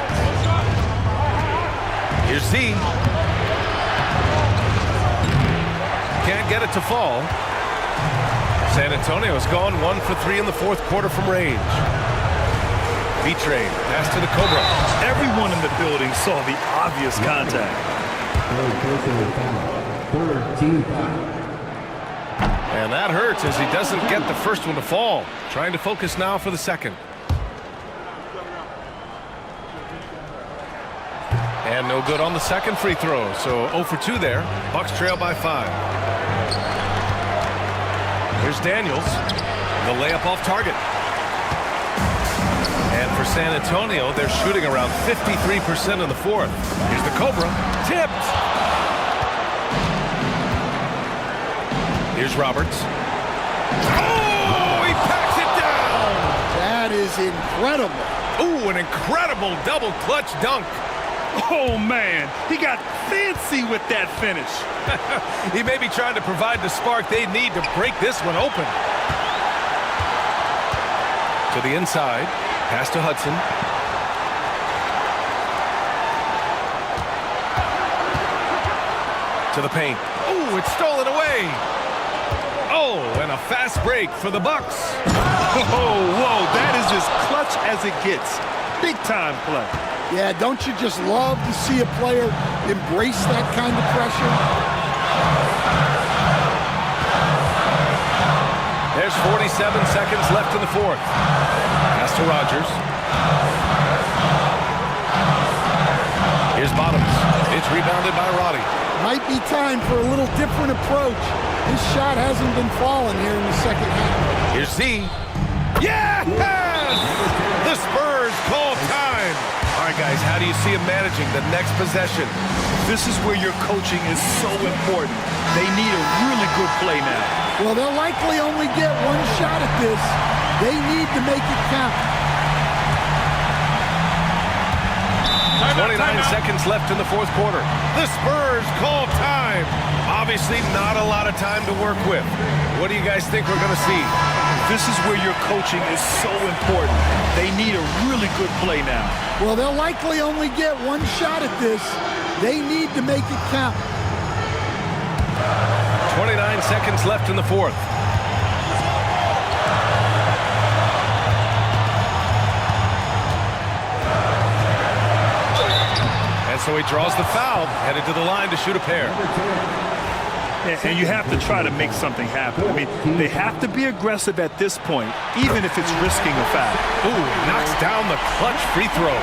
Here's Z. Can't get it to fall. San Antonio has gone 1 for 3 in the fourth quarter from range. V-Train, pass to the Cobra. Everyone in the building saw the obvious contact. And that hurts as he doesn't get the first one to fall. Trying to focus now for the second. And no good on the second free throw. So 0 for 2 there. Bucks trail by 5. Here's Daniels. The layup off target. And for San Antonio, they're shooting around 53% in the fourth. Here's the Cobra. Tipped. Here's Roberts. Oh, he packs it down. That is incredible. Ooh, an incredible double clutch dunk. Oh, man, he got fancy with that finish. He may be trying to provide the spark they need to break this one open. To the inside, pass to Hudson. To the paint. Ooh, it's stolen away. Oh, and a fast break for the Bucks. Oh, whoa, that is as clutch as it gets. Big time play. Yeah, don't you just love to see a player embrace that kind of pressure? There's 47 seconds left in the fourth. Pass to Rogers. Here's Bottoms. It's rebounded by Roddy. Might be time for a little different approach. His shot hasn't been falling here in the second half. Here's Z. Yes! The Spurs call time. All right, guys, how do you see him managing the next possession? This is where your coaching is so important. They need a really good play now. Well, they'll likely only get one shot at this. They need to make it count. 29 seconds left in the fourth quarter. The Spurs call time. Obviously not a lot of time to work with. What do you guys think we're going to see? This is where your coaching is so important. They need a really good play now. Well, they'll likely only get one shot at this. They need to make it count. 29 seconds left in the fourth. And so he draws the foul, headed to the line to shoot a pair. And you have to try to make something happen. I mean, they have to be aggressive at this point, even if it's risking a foul. Ooh, knocks down the clutch free throw.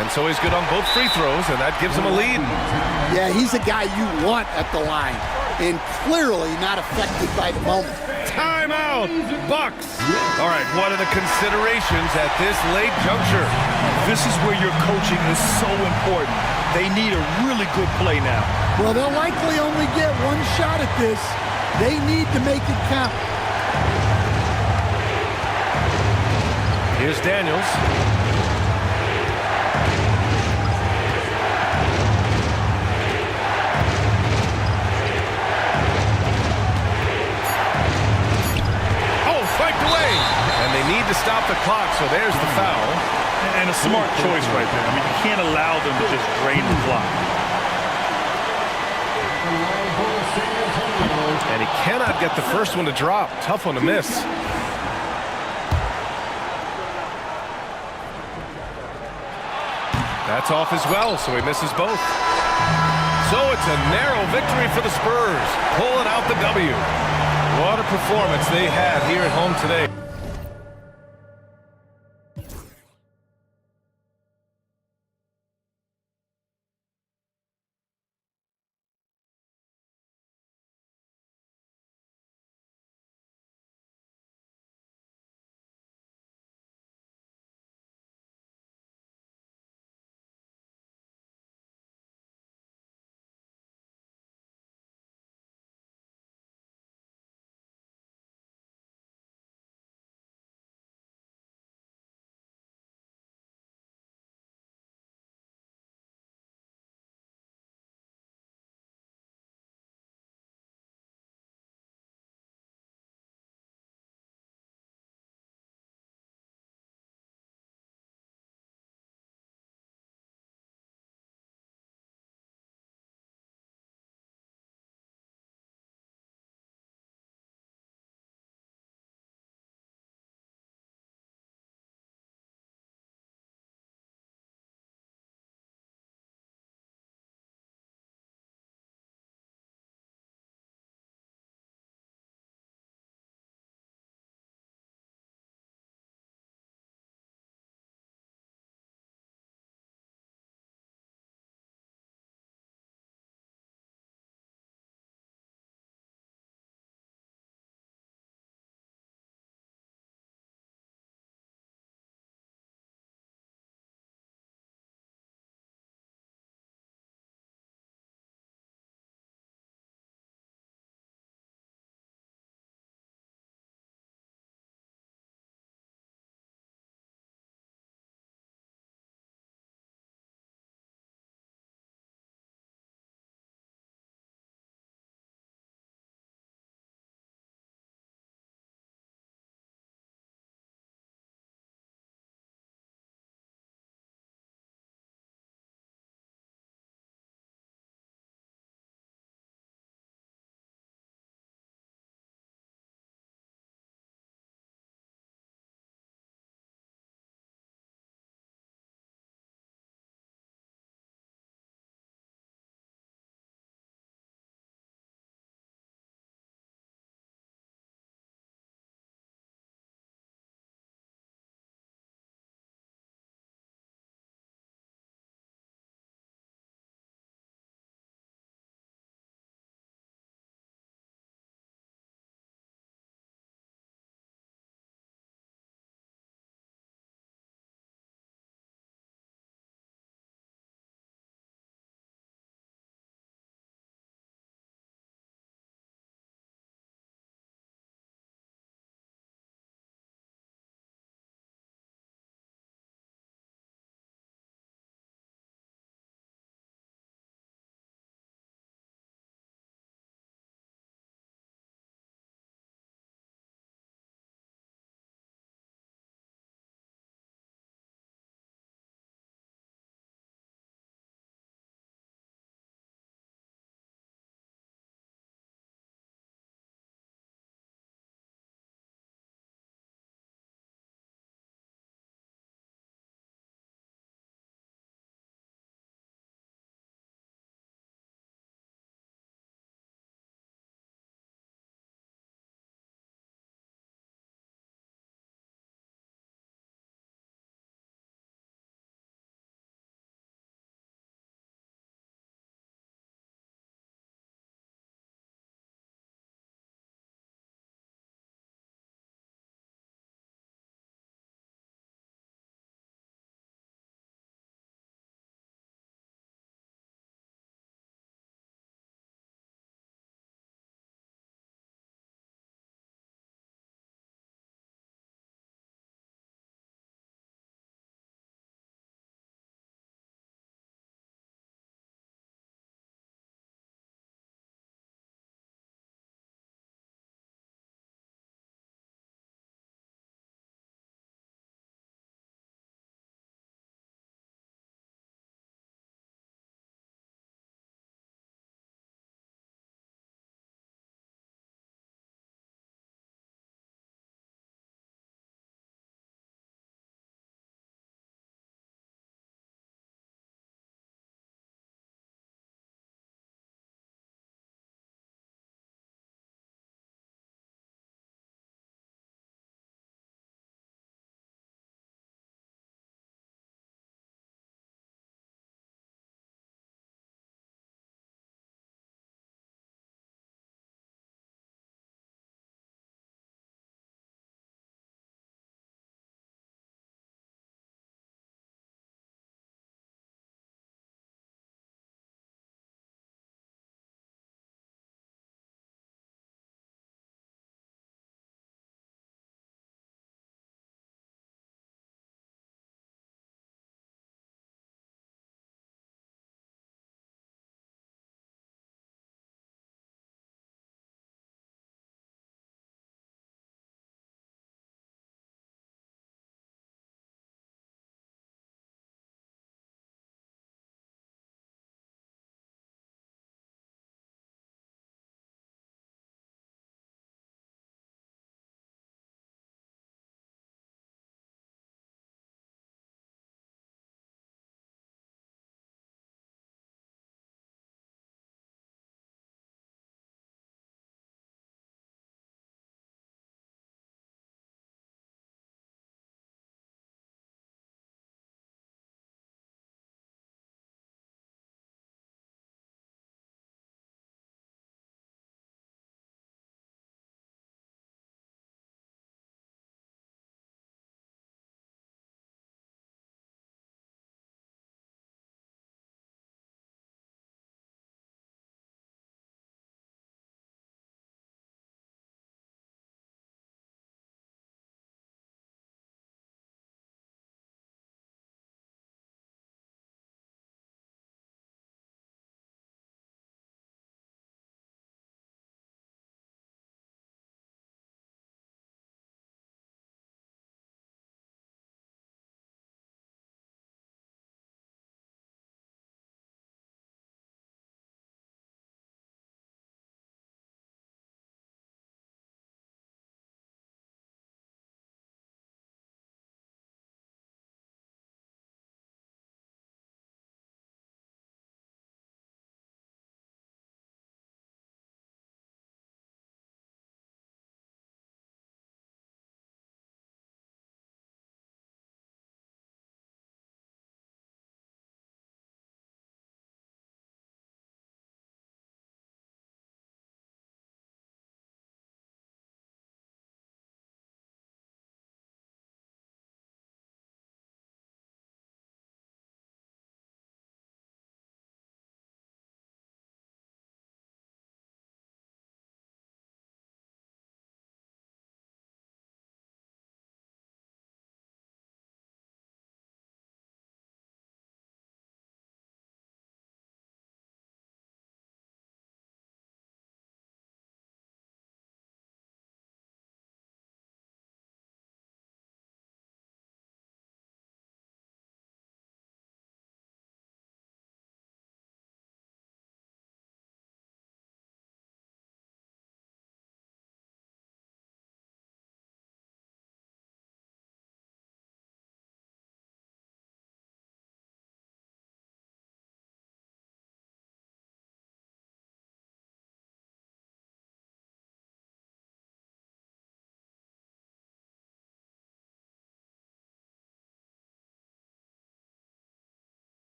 And so he's good on both free throws, and that gives him a lead. Yeah, he's a guy you want at the line, and clearly not affected by the moment. Timeout, Bucks. All right, what are the considerations at this late juncture? This is where your coaching is so important. They need a really good play now. Well, they'll likely only get one shot at this. They need to make it count. Here's Daniels. And they need to stop the clock, so there's the foul. And a smart choice right there. I mean, you can't allow them to just drain the clock. And he cannot get the first one to drop. Tough one to miss. That's off as well, so he misses both. So it's a narrow victory for the Spurs, pulling out the W. What a performance they had here at home today.